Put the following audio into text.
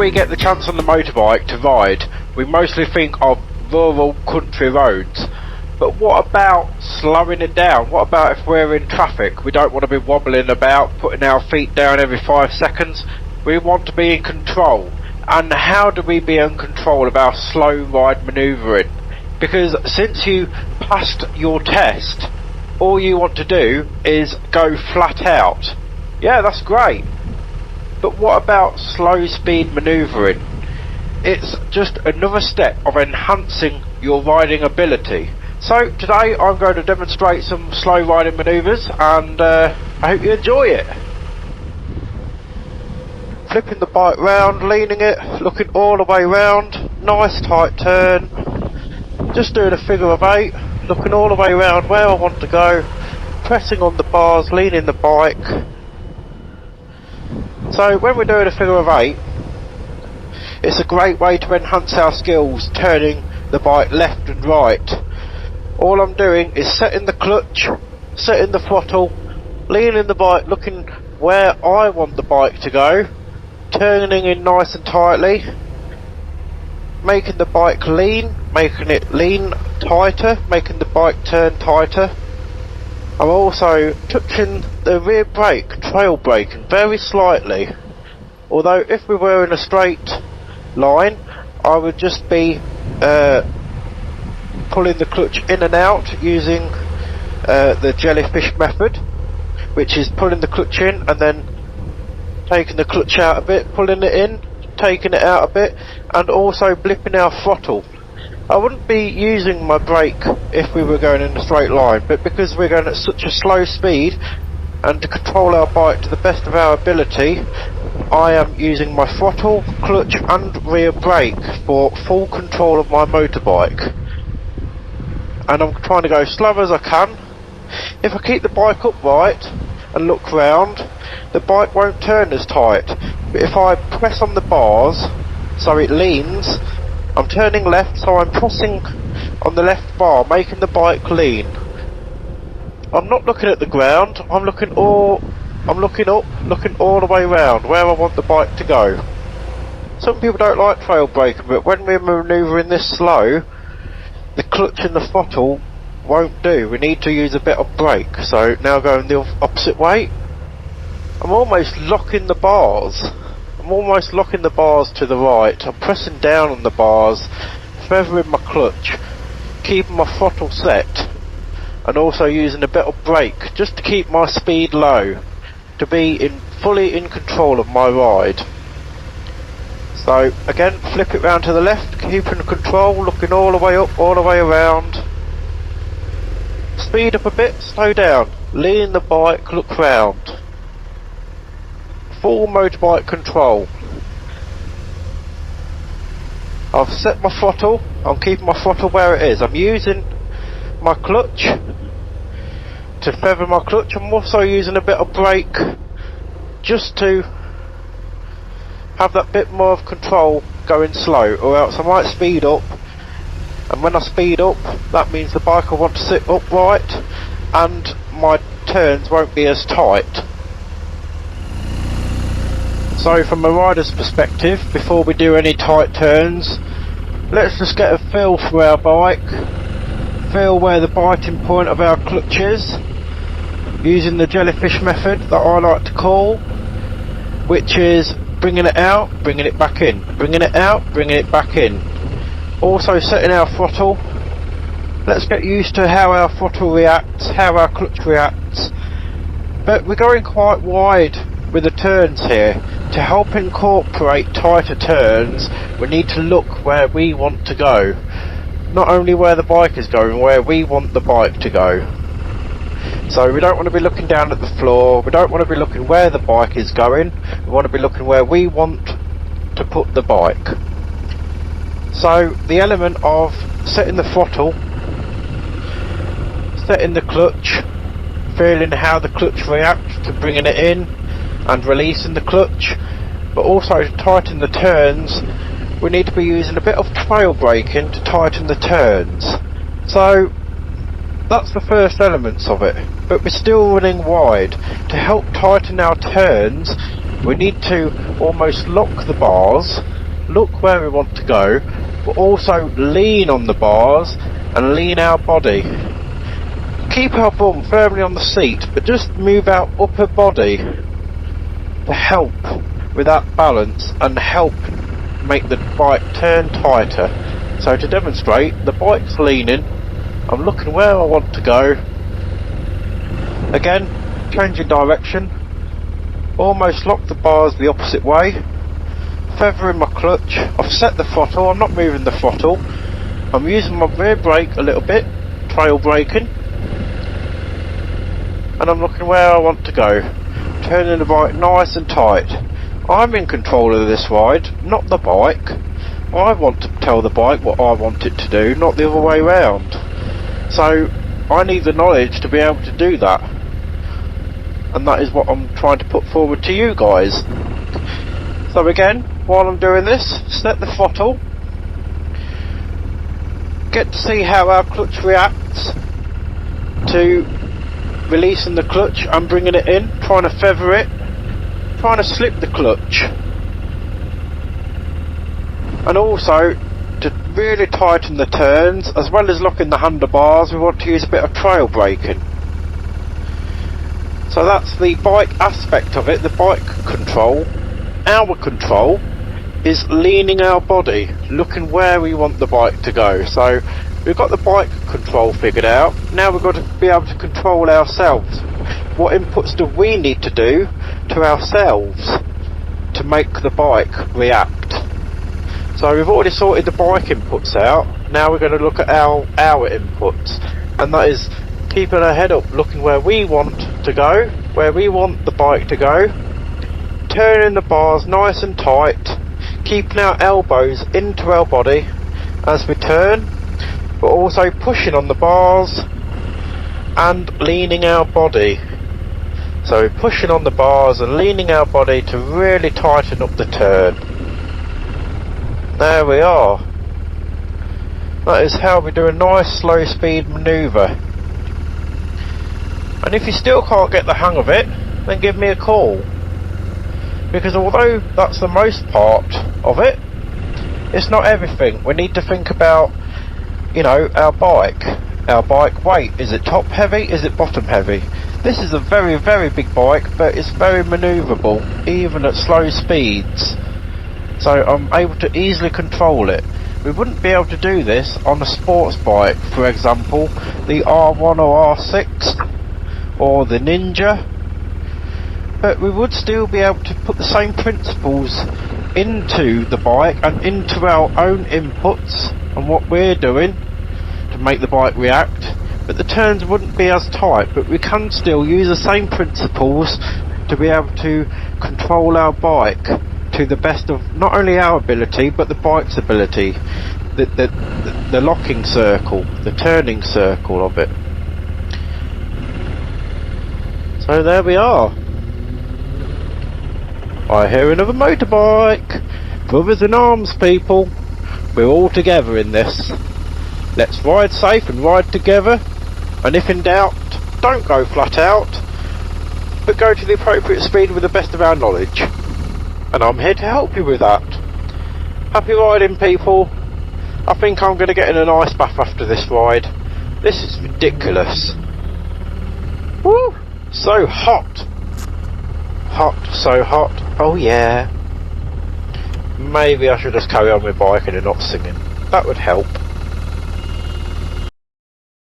we get the chance on the motorbike to ride, we mostly think of rural country roads. But what about slowing it down? What about if we're in traffic? We don't want to be wobbling about, putting our feet down every 5 seconds. We want to be in control. And how do we be in control of our slow ride manoeuvring? Because since you passed your test, all you want to do is go flat out. Yeah, that's great. But what about slow speed manoeuvring? It's just another step of enhancing your riding ability. So today I'm going to demonstrate some slow riding manoeuvres, and I hope you enjoy it. Flipping the bike round, leaning it, looking all the way round, nice tight turn, just doing a figure of 8, looking all the way round where I want to go, pressing on the bars, leaning the bike. So when we're doing a figure of 8, it's a great way to enhance our skills, turning the bike left and right. All I'm doing is setting the clutch, setting the throttle, leaning the bike, looking where I want the bike to go, turning in nice and tightly, making the bike lean, making it lean tighter, making the bike turn tighter. I'm also touching the rear brake, trail braking very slightly, although if we were in a straight line I would just be pulling the clutch in and out using the jellyfish method, which is pulling the clutch in and then taking the clutch out a bit, pulling it in, taking it out a bit, and also blipping our throttle. I wouldn't be using my brake if we were going in a straight line, but because we're going at such a slow speed and to control our bike to the best of our ability, I am using my throttle, clutch and rear brake for full control of my motorbike. And I'm trying to go as slow as I can. If I keep the bike upright and look round, the bike won't turn as tight. But if I press on the bars so it leans, I'm turning left, so I'm pressing on the left bar, making the bike lean. I'm not looking at the ground, I'm looking up, looking all the way round where I want the bike to go. Some people don't like trail braking, but when we're manoeuvring this slow, the clutch and the throttle won't do. We need to use a bit of brake. So now going the opposite way, I'm almost locking the bars. I'm almost locking the bars to the right. I'm pressing down on the bars, feathering my clutch, keeping my throttle set, and also using a bit of brake just to keep my speed low, to be fully in control of my ride. So again, flip it round to the left, keeping control, looking all the way up, all the way around. Speed up a bit, slow down, lean the bike, look round. Full motorbike control. I've set my throttle, I'm keeping my throttle where it is. I'm using my clutch to feather my clutch. I'm also using a bit of brake just to have that bit more of control going slow, or else I might speed up, and when I speed up that means the bike will want to sit upright and my turns won't be as tight. So from a rider's perspective, before we do any tight turns, let's just get a feel for our bike, feel where the biting point of our clutch is, using the jellyfish method that I like to call, which is bringing it out, bringing it back in, bringing it out, bringing it back in. Also setting our throttle. Let's get used to how our throttle reacts, how our clutch reacts. But we're going quite wide with the turns here. To help incorporate tighter turns, we need to look where we want to go. Not only where the bike is going, where we want the bike to go. So we don't want to be looking down at the floor, we don't want to be looking where the bike is going, we want to be looking where we want to put the bike. So the element of setting the throttle, setting the clutch, feeling how the clutch reacts to bringing it in and releasing the clutch, but also to tighten the turns, we need to be using a bit of trail braking to tighten the turns. So that's the first elements of it, but we're still running wide. To help tighten our turns, we need to almost lock the bars, look where we want to go, but also lean on the bars and lean our body. Keep our bum firmly on the seat, but just move our upper body to help with that balance and help make the bike turn tighter. So to demonstrate, the bike's leaning, I'm looking where I want to go. Again, changing direction, almost lock the bars the opposite way, feathering my clutch, I've set the throttle, I'm not moving the throttle, I'm using my rear brake a little bit, trail braking, and I'm looking where I want to go, turning the bike nice and tight. I'm in control of this ride, not the bike. I want to tell the bike what I want it to do, not the other way round. So I need the knowledge to be able to do that, and that is what I'm trying to put forward to you guys. So again, while I'm doing this, set the throttle, get to see how our clutch reacts to releasing the clutch and bringing it in, trying to feather it, trying to slip the clutch, and also to really tighten the turns as well as locking the handlebars. We want to use a bit of trail braking. So that's the bike aspect of it, the bike control. Our control is leaning our body, looking where we want the bike to go. So we've got the bike control figured out, now we've got to be able to control ourselves. What inputs do we need to do to ourselves to make the bike react? So we've already sorted the bike inputs out, now we're going to look at our inputs, and that is keeping our head up, looking where we want to go, where we want the bike to go, turning the bars nice and tight, keeping our elbows into our body as we turn, but also pushing on the bars and leaning our body. So we're pushing on the bars and leaning our body to really tighten up the turn. There we are. That is how we do a nice slow speed manoeuvre. And if you still can't get the hang of it, then give me a call. Because although that's the most part of it, it's not everything. We need to think about, you know, our bike weight. Is it top heavy? Is it bottom heavy? This is a very, very big bike, but it's very manoeuvrable, even at slow speeds. So I'm able to easily control it. We wouldn't be able to do this on a sports bike, for example, the R1 or R6 or the Ninja, but we would still be able to put the same principles into the bike and into our own inputs and what we're doing to make the bike react, but the turns wouldn't be as tight, but we can still use the same principles to be able to control our bike to the best of not only our ability but the bike's ability, the locking circle, the turning circle of it. So there we are. I hear another motorbike. Brothers in arms, people. We're all together in this. Let's ride safe and ride together, and if in doubt, don't go flat out, but go to the appropriate speed with the best of our knowledge. And I'm here to help you with that. Happy riding, people. I think I'm going to get in an ice bath after this ride. This is ridiculous. Woo! So hot. Hot, so hot. Oh yeah. Maybe I should just carry on with biking and not singing. That would help.